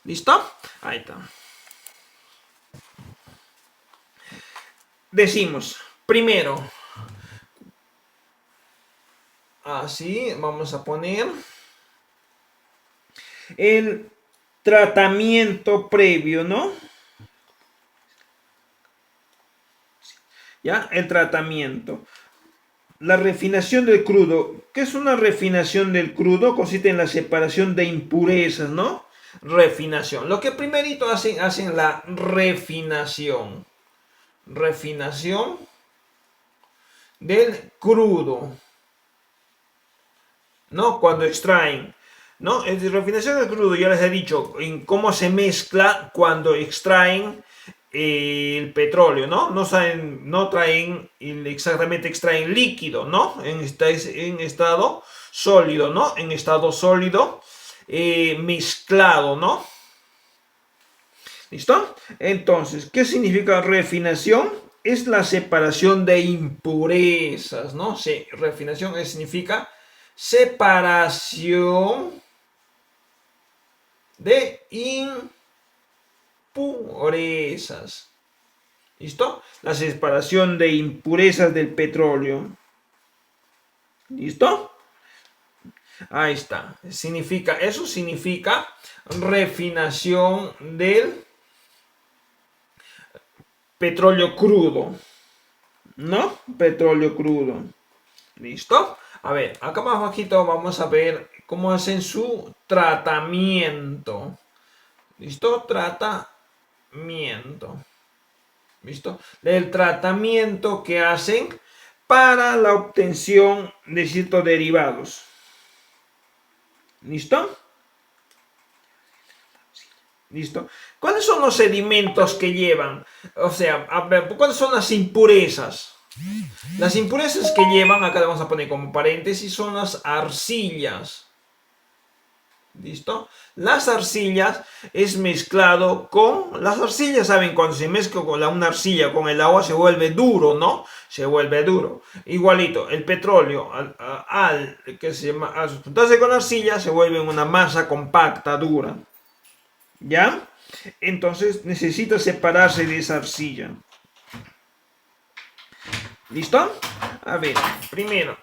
¿Listo? Ahí está. Decimos, primero, así, vamos a poner el tratamiento previo, ¿no? ¿Ya? El tratamiento. La refinación del crudo. ¿Qué es una refinación del crudo? Consiste en la separación de impurezas, ¿no? Refinación. Lo que primerito hacen la refinación. Refinación del crudo, ¿no? Cuando extraen, ¿no? Es refinación del crudo, ya les he dicho en cómo se mezcla cuando extraen el petróleo, ¿no? No traen exactamente, extraen líquido, ¿no? En estado sólido, ¿no? En estado sólido mezclado, ¿no? ¿Listo? Entonces, ¿qué significa refinación? Es la separación de impurezas, ¿no? Sí, refinación significa separación de impurezas. ¿Listo? La separación de impurezas del petróleo. ¿Listo? Ahí está. Eso significa refinación del petróleo crudo. ¿No? Petróleo crudo. ¿Listo? A ver, acá más bajito vamos a ver cómo hacen su tratamiento. ¿Listo? Tratamiento. ¿Listo? El tratamiento que hacen para la obtención de ciertos derivados. ¿Listo? ¿Listo? ¿Cuáles son los sedimentos que llevan? O sea, a ver, ¿cuáles son las impurezas? Las impurezas que llevan, acá le vamos a poner como paréntesis, son las arcillas. ¿Listo? Las arcillas es mezclado con... Las arcillas, ¿saben? Cuando se mezcla con una arcilla con el agua se vuelve duro, ¿no? Se vuelve duro. Igualito, el petróleo que se llama, al juntarse con la arcilla se vuelve una masa compacta, dura. ¿Ya? Entonces necesita separarse de esa arcilla. ¿Listo? A ver, primero.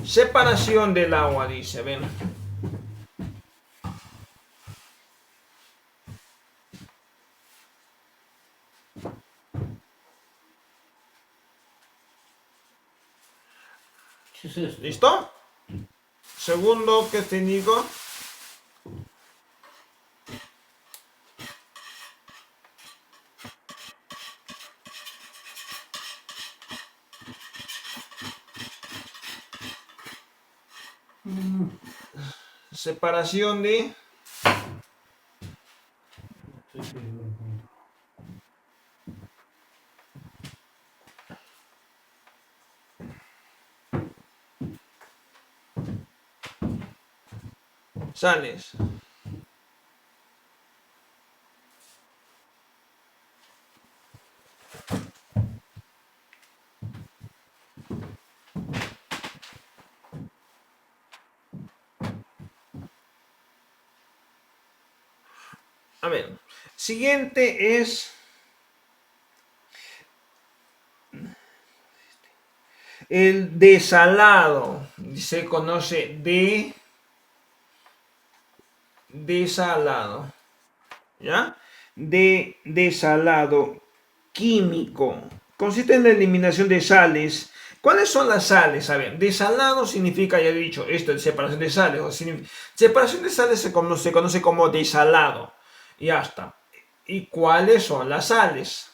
Separación del agua, dice, ven. ¿Listo? Segundo que te digo. Separación de sales. A ver, siguiente es el desalado. Se conoce de desalado. ¿Ya? De desalado químico. Consiste en la eliminación de sales. ¿Cuáles son las sales? A ver, desalado significa, ya he dicho, esto es separación de sales. Separación de sales se conoce como desalado. Ya está. ¿Y cuáles son las sales?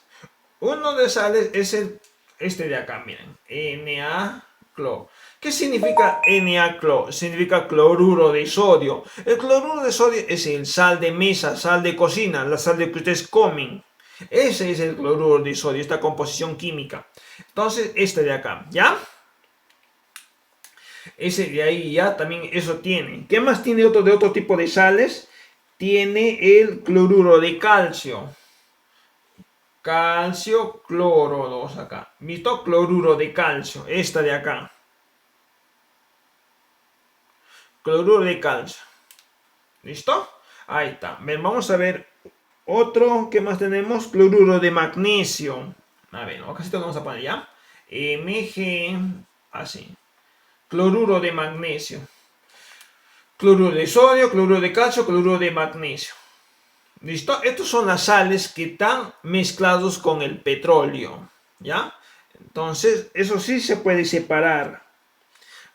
Uno de sales es este de acá, miren. Na-clo. ¿Qué significa Na-clo? Significa cloruro de sodio. El cloruro de sodio es el sal de mesa, sal de cocina, la sal de que ustedes comen. Ese es el cloruro de sodio, esta composición química. Entonces, este de acá, ¿ya? Ese de ahí ya también eso tiene. ¿Qué más tiene de otro tipo de sales? Tiene el cloruro de calcio. Calcio, cloro, 2 acá. ¿Visto? Cloruro de calcio. Esta de acá. Cloruro de calcio. ¿Listo? Ahí está. Bien, vamos a ver otro. ¿Qué más tenemos? Cloruro de magnesio. A ver, acá sí vamos a poner ya. Mg, así. Cloruro de magnesio. Cloruro de sodio, cloruro de calcio, cloruro de magnesio. ¿Listo? Estas son las sales que están mezclados con el petróleo. ¿Ya? Entonces, eso sí se puede separar.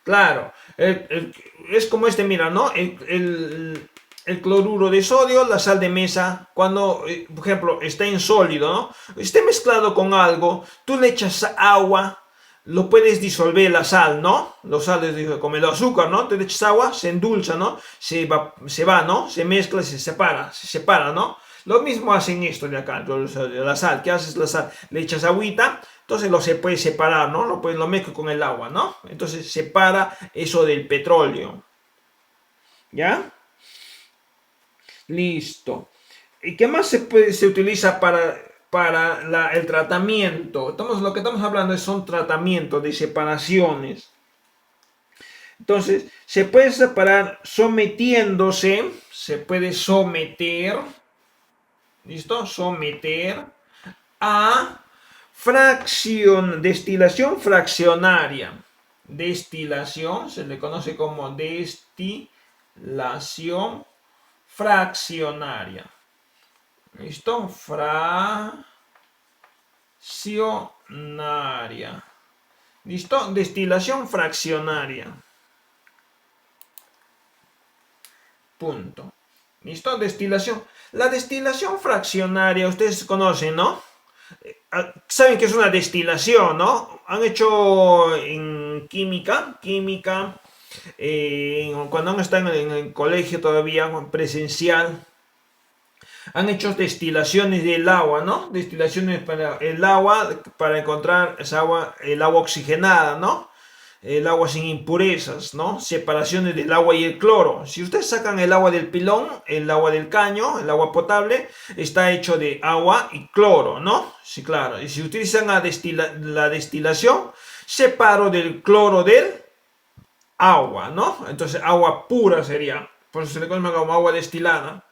Claro, es como este, mira, ¿no? El cloruro de sodio, la sal de mesa, cuando, por ejemplo, está en sólido, ¿no? Esté mezclado con algo, tú le echas agua, lo puedes disolver la sal, ¿no? Los sales, como el azúcar, ¿no? Te le echas agua, se endulza, ¿no? Se va, ¿no? Se mezcla, se separa, ¿no? Lo mismo hacen esto de acá, la sal. ¿Qué haces la sal? Le echas agüita, entonces se puede separar, ¿no? Lo mezclo con el agua, ¿no? Entonces separa eso del petróleo. ¿Ya? Listo. ¿Y qué más se utiliza para el tratamiento? Lo que estamos hablando son tratamientos de separaciones. Entonces, se puede separar sometiéndose, se puede someter, ¿listo? Someter a destilación fraccionaria. Destilación, se le conoce como destilación fraccionaria. ¿Listo? Fraccionaria. ¿Listo? Destilación fraccionaria. Punto. ¿Listo? Destilación. La destilación fraccionaria, ustedes conocen, ¿no? Saben que es una destilación, ¿no? Han hecho en química, cuando han estado en el colegio todavía presencial, han hecho destilaciones del agua, ¿no? Destilaciones para el agua, para encontrar el agua oxigenada, ¿no? El agua sin impurezas, ¿no? Separaciones del agua y el cloro. Si ustedes sacan el agua del pilón, el agua del caño, el agua potable, está hecho de agua y cloro, ¿no? Sí, claro. Y si utilizan la destilación, separo del cloro del agua, ¿no? Entonces agua pura sería. Por eso se le conoce como agua destilada.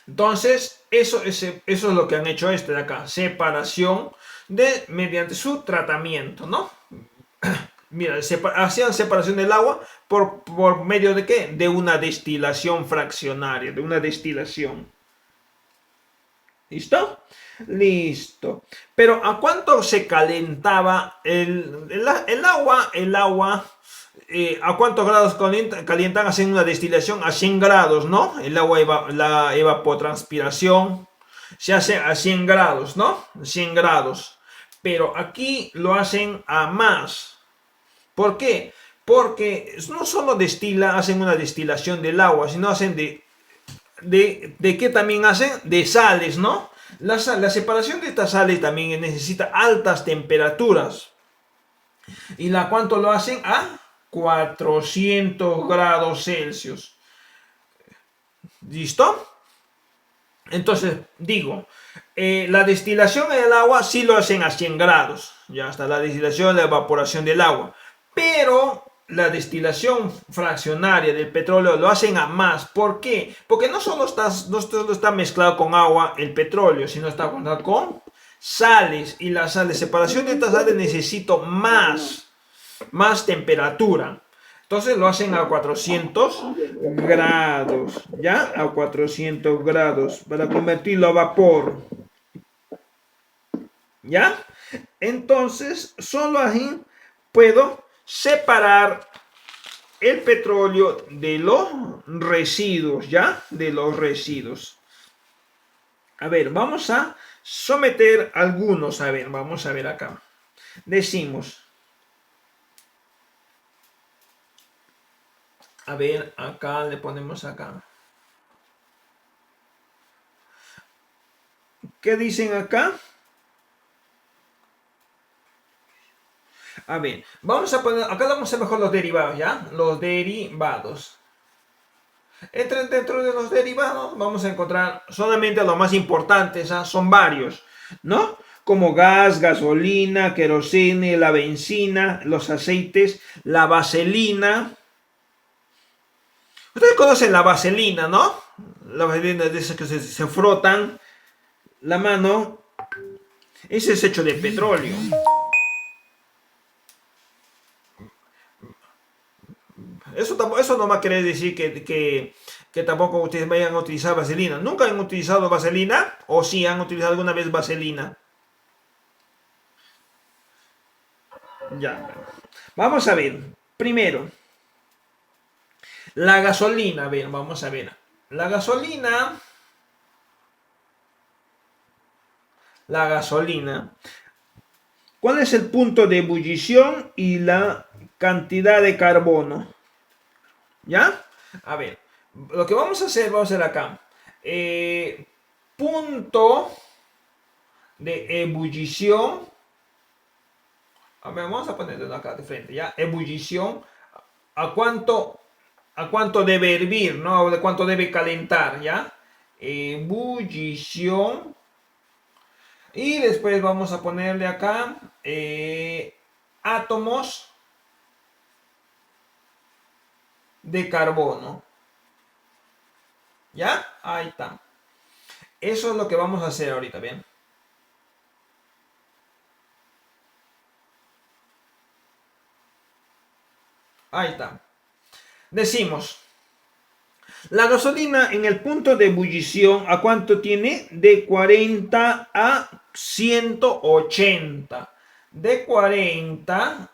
Entonces, eso es lo que han hecho de acá. Separación mediante su tratamiento, ¿no? Mira, hacían separación del agua por medio de ¿qué? De una destilación fraccionaria, de una destilación. ¿Listo? Listo. Pero ¿a cuánto se calentaba el agua? El agua, ¿a cuántos grados calientan? Hacen una destilación a 100 grados, ¿no? El agua, la evapotranspiración se hace a 100 grados, ¿no? 100 grados. Pero aquí lo hacen a más. ¿Por qué? Porque no solo hacen una destilación del agua, sino hacen ¿de qué también hacen? De sales, ¿no? La separación de estas sales también necesita altas temperaturas. ¿Y cuánto lo hacen? A 400 grados Celsius. ¿Listo? Entonces, digo, la destilación en el agua sí lo hacen a 100 grados. Ya está la destilación, la evaporación del agua. Pero la destilación fraccionaria del petróleo lo hacen a más. ¿Por qué? Porque no solo está mezclado con agua el petróleo, sino está con sales. Y la separación de estas sales necesito más temperatura. Entonces lo hacen a 400 grados, ¿ya? A 400 grados para convertirlo a vapor. ¿Ya? Entonces, solo así puedo separar el petróleo de los residuos, ¿ya? De los residuos. A ver, vamos a someter algunos. A ver, vamos a ver acá. Decimos. A ver, acá le ponemos acá. ¿Qué dicen acá? A ver, vamos a poner, acá vamos a hacer mejor los derivados, ¿ya? Los derivados. Dentro de los derivados vamos a encontrar solamente los más importantes, ¿ah? Son varios, ¿no? Como gas, gasolina, querosene, la benzina, los aceites, la vaselina. Ustedes conocen la vaselina, ¿no? La vaselina de esas que se frotan la mano. Ese es hecho de petróleo. Eso no va a querer decir que tampoco ustedes vayan a utilizar vaselina. ¿Nunca han utilizado vaselina? ¿O sí han utilizado alguna vez vaselina? Ya. Vamos a ver. Primero, la gasolina. A ver, vamos a ver. La gasolina. La gasolina. ¿Cuál es el punto de ebullición y la cantidad de carbono? ¿Ya? A ver, lo que vamos a hacer acá. Punto de ebullición. A ver, vamos a ponerlo acá de frente, ¿ya? Ebullición. ¿A cuánto, a cuánto debe hervir, ¿no? O de cuánto debe calentar, ¿ya? Ebullición. Y después vamos a ponerle acá átomos de carbono. ¿Ya? Ahí está. Eso es lo que vamos a hacer ahorita, ¿bien? Ahí está. Decimos, la gasolina en el punto de ebullición, ¿a cuánto tiene? De 40 a 180. De 40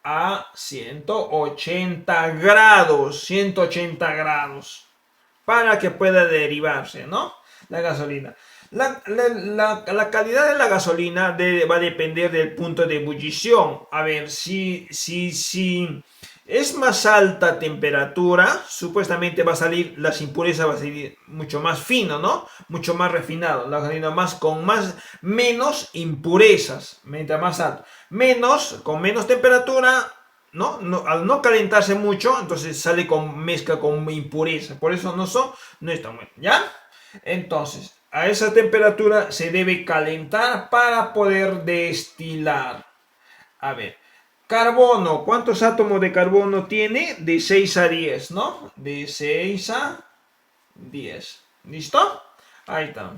a 180 grados. 180 grados. Para que pueda derivarse, ¿no? La gasolina. La calidad de la gasolina va a depender del punto de ebullición. A ver, si es más alta temperatura, supuestamente va a salir, las impurezas va a salir mucho más fino, ¿no? Mucho más refinado. La gasolina menos impurezas, mientras más alto. Con menos temperatura, ¿no? Al no calentarse mucho, entonces sale con mezcla con impureza. Por eso no es tan bueno, ¿ya? Entonces, a esa temperatura se debe calentar para poder destilar. A ver, carbono, ¿cuántos átomos de carbono tiene? De 6 a 10, ¿no? De 6 a 10. ¿Listo? Ahí está.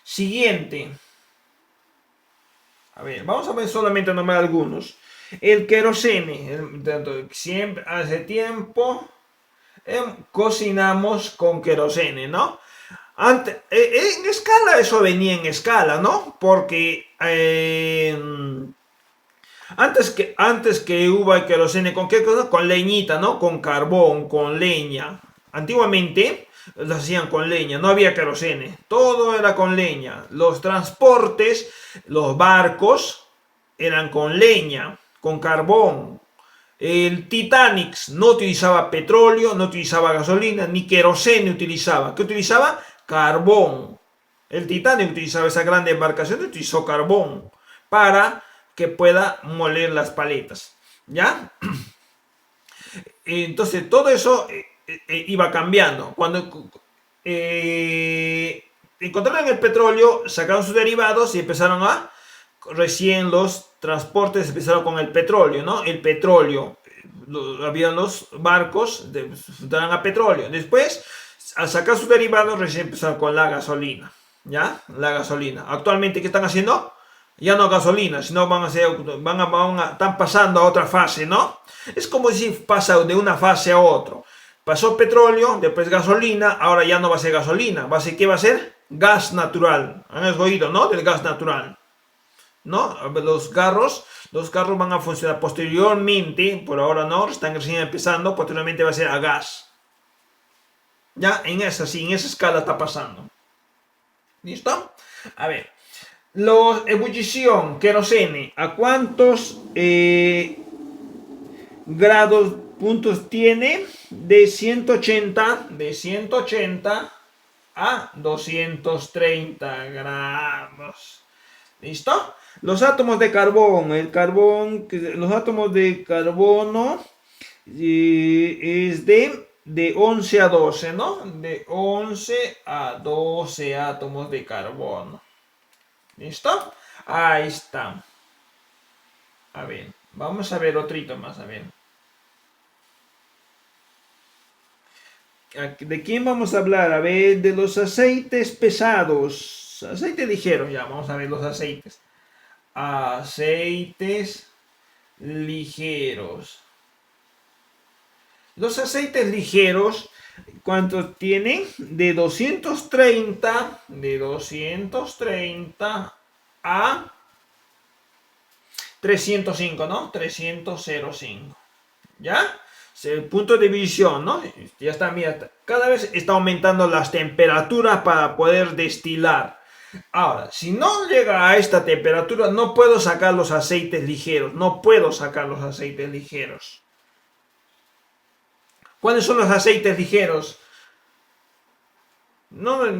Siguiente. A ver, vamos a ver solamente nombrar algunos. El querosene, siempre hace tiempo cocinamos con querosene, ¿no? Antes, en escala, eso venía en escala, ¿no? Porque antes que hubo el querosene, ¿con qué cosa? Con leñita, ¿no? Con carbón, con leña. Antiguamente lo hacían con leña, no había querosene, todo era con leña. Los transportes, los barcos, eran con leña, con carbón. El Titanic no utilizaba petróleo, no utilizaba gasolina, ni querosene utilizaba. ¿Qué utilizaba? Carbón. El Titanic utilizaba esa gran embarcación, utilizó carbón para que pueda moler las paletas. ¿Ya? Entonces todo eso iba cambiando. Cuando encontraron el petróleo, sacaron sus derivados y empezaron recién los transportes empezaron con el petróleo, ¿no? El petróleo. Habían los barcos que daban a petróleo. Después, al sacar sus derivados, recién empezaron con la gasolina. ¿Ya? La gasolina. Actualmente, ¿qué están haciendo? Ya no gasolina, sino están pasando a otra fase, ¿no? Es como si pasa de una fase a otra. Pasó petróleo, después gasolina, ahora ya no va a ser gasolina. ¿Qué va a ser? Gas natural. ¿Han oído, no? Del gas natural. ¿No? Los carros van a funcionar posteriormente, por ahora no, están recién empezando, posteriormente va a ser a gas. Ya, en esa escala está pasando. ¿Listo? A ver, ebullición, querosene, ¿a cuántos grados puntos tiene? De 180 a 230 grados. ¿Listo? Los átomos de carbón, los átomos de carbono es de 11 a 12, ¿no? De 11 a 12 átomos de carbono. ¿Listo? Ahí está. A ver, vamos a ver otrito más, a ver. ¿De quién vamos a hablar? A ver, de los aceites pesados. Aceites ligeros, ya, vamos a ver los aceites. Aceites ligeros. Los aceites ligeros, ¿cuántos tienen? De 230 a 305, ¿no? 305. ¿Ya? El punto de visión, ¿no? Ya está, mira, cada vez está aumentando las temperaturas para poder destilar. Ahora, si no llega a esta temperatura, no puedo sacar los aceites ligeros. No puedo sacar los aceites ligeros. ¿Cuáles son los aceites ligeros? No voy a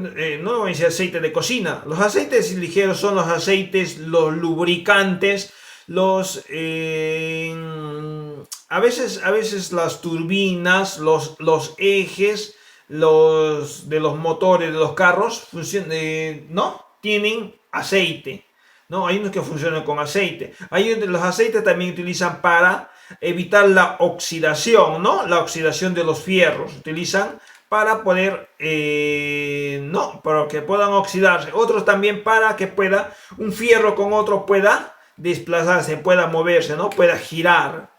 decir aceite de cocina. Los aceites ligeros son los aceites, los lubricantes, a veces las turbinas, los ejes, de los motores de los carros, ¿no? Tienen aceite. ¿No? Hay unos que funcionan con aceite. Los aceites también utilizan para evitar la oxidación, ¿no? La oxidación de los fierros. Utilizan para poder, no, para que puedan oxidarse. Otros también para que un fierro con otro pueda desplazarse, pueda moverse, ¿no? Pueda girar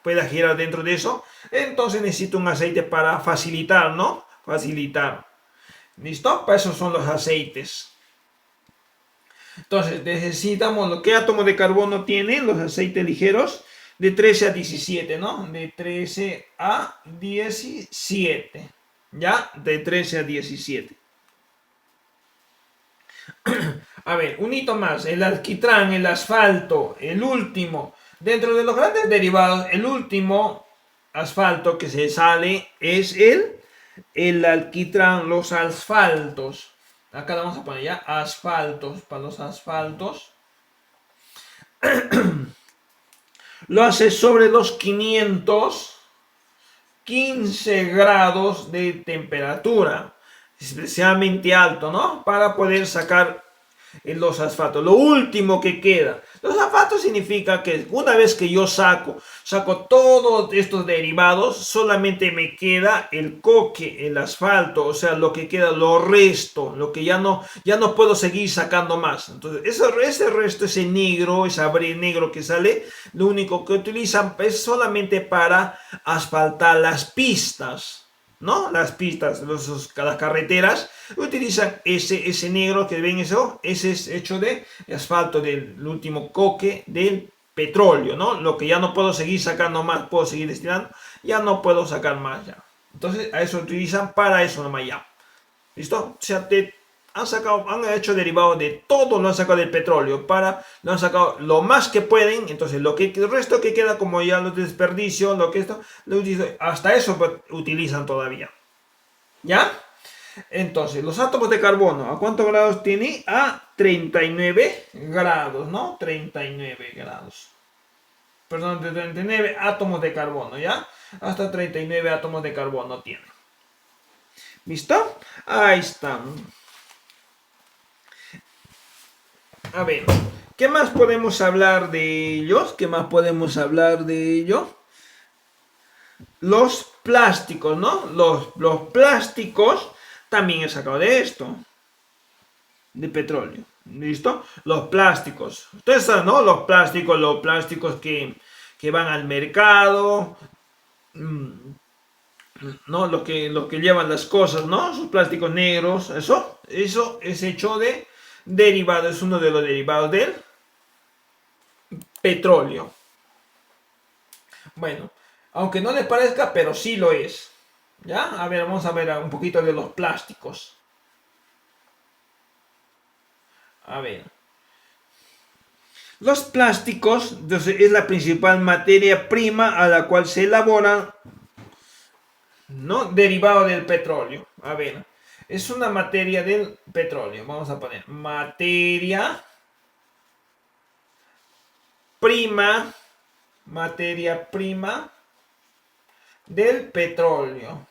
dentro de eso. Entonces necesito un aceite para facilitar, ¿no? Facilitar. ¿Listo? Para eso son los aceites. Entonces necesitamos, ¿qué átomos de carbono tienen los aceites ligeros? De 13 a 17, ¿no? De 13 a 17. ¿Ya? De 13 a 17. A ver, un hito más. El alquitrán, el asfalto, el último. Dentro de los grandes derivados, el último asfalto que se sale es el alquitrán, los asfaltos. Acá le vamos a poner ya asfaltos, para los asfaltos. Lo hace sobre los 515 grados de temperatura, especialmente alto, ¿no? Para poder sacar los asfaltos. Lo último que queda. Los asfaltos significa que una vez que yo saco todos estos derivados, solamente me queda el coque, el asfalto, o sea, lo que queda, lo resto, lo que ya no puedo seguir sacando más. Entonces, ese resto, ese negro, ese abre negro que sale, lo único que utilizan es solamente para asfaltar las pistas. ¿No? Las pistas, las carreteras utilizan ese negro que ven eso, ese es hecho de asfalto del último coque del petróleo, ¿no? Lo que ya no puedo seguir sacando más, puedo seguir destinando, ya no puedo sacar más ya. Entonces a eso utilizan para eso nomás ya. ¿Listo? O sea, han hecho derivado de todo, lo han sacado del petróleo, lo han sacado lo más que pueden. Entonces el resto que queda, como ya los desperdicios, hasta eso utilizan todavía. ¿Ya? Entonces, los átomos de carbono, ¿a cuántos grados tiene? A 39 grados, ¿no? 39 grados. Perdón, de 39 átomos de carbono, ¿ya? Hasta 39 átomos de carbono tiene. ¿Listo? Ahí están. A ver, ¿qué más podemos hablar de ellos? ¿Qué más podemos hablar de ello? Los plásticos, ¿no? Los plásticos también he sacado de esto. De petróleo. ¿Listo? Los plásticos. Ustedes saben, ¿no? Los plásticos que van al mercado. ¿No? Los que llevan las cosas, ¿no? Sus plásticos negros. Eso es hecho de derivado, es uno de los derivados del petróleo. Bueno, aunque no les parezca, pero sí lo es. ¿Ya? A ver, vamos a ver un poquito de los plásticos. A ver. Los plásticos es la principal materia prima a la cual se elaboran, ¿no? Derivado del petróleo. A ver. Es una materia del petróleo. Vamos a poner materia prima del petróleo.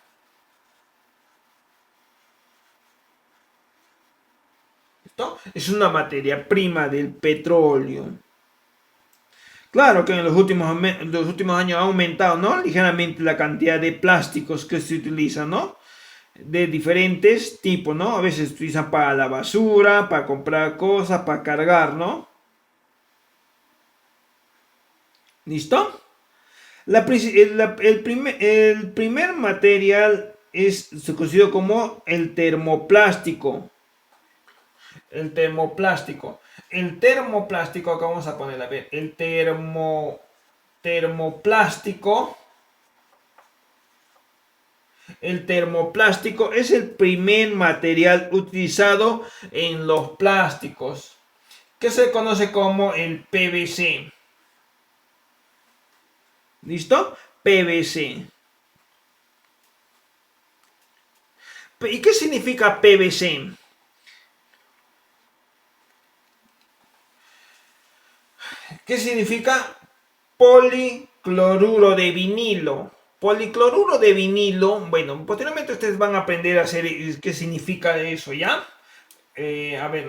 ¿Listo? Es una materia prima del petróleo. Claro que en los últimos años ha aumentado, ¿no? Ligeramente la cantidad de plásticos que se utilizan, ¿no? de diferentes tipos, ¿no? A veces se utilizan para la basura, para comprar cosas, para cargar, ¿no? ¿Listo? El primer material se considera como el termoplástico. El termoplástico. El termoplástico, acá vamos a poner, a ver, el termoplástico. El termoplástico es el primer material utilizado en los plásticos, que se conoce como el PVC. ¿Listo? PVC. ¿Y qué significa PVC? ¿Qué significa? Policloruro de vinilo. Policloruro de vinilo. Bueno, posteriormente ustedes van a aprender a hacer qué significa eso, ¿ya? A ver,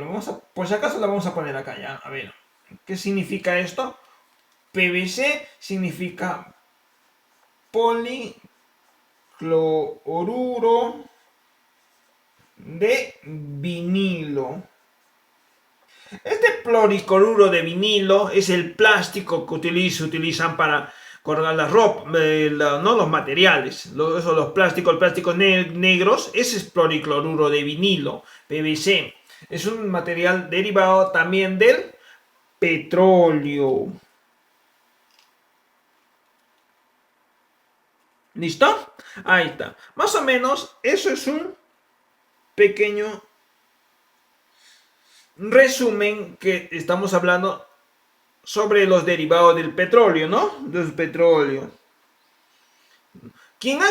por si acaso la vamos a poner acá, ¿ya? A ver, ¿qué significa esto? PVC significa policloruro de vinilo. Este policloruro de vinilo es el plástico que se utilizan para colgar la ropa, no los materiales, los plásticos negros, ese es policloruro de vinilo, PVC. Es un material derivado también del petróleo. ¿Listo? Ahí está. Más o menos, eso es un pequeño resumen que estamos hablando sobre los derivados del petróleo, ¿no? Del petróleo. Quien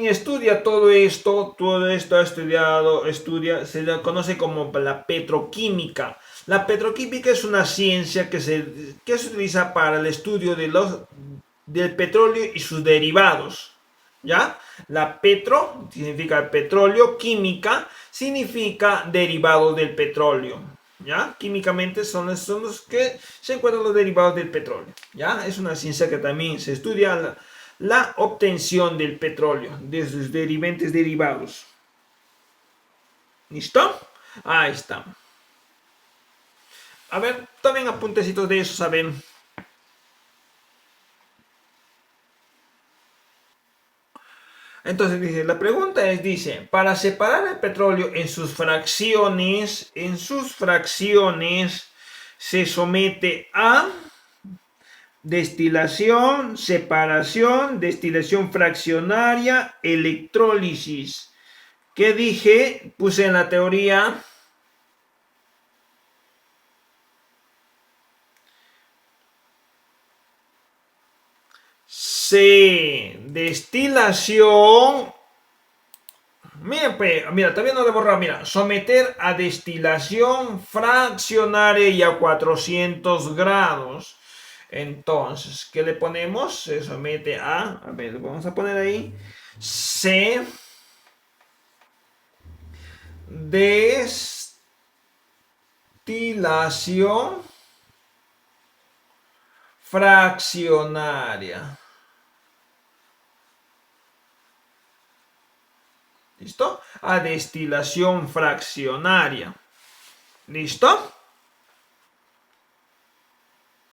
estudia todo esto ha se le conoce como la petroquímica. La petroquímica es una ciencia que se utiliza para el estudio del petróleo y sus derivados. ¿Ya? La petro significa petróleo, química significa derivado del petróleo. ¿Ya? Químicamente son los que se encuentran los derivados del petróleo. ¿Ya? Es una ciencia que también se estudia la obtención del petróleo, de sus derivados. ¿Listo? Ahí está. A ver, también apuntecitos de eso, ¿saben? Entonces dice, la pregunta dice, para separar el petróleo en sus fracciones, se somete a destilación, separación, destilación fraccionaria, electrólisis. ¿Qué dije? Puse en la teoría. Destilación. Mira, todavía no lo he borrado. Mira, someter a destilación fraccionaria y a 400 grados. Entonces, ¿qué le ponemos? Se somete a ver, vamos a poner ahí. Destilación fraccionaria. ¿Listo? A destilación fraccionaria. ¿Listo?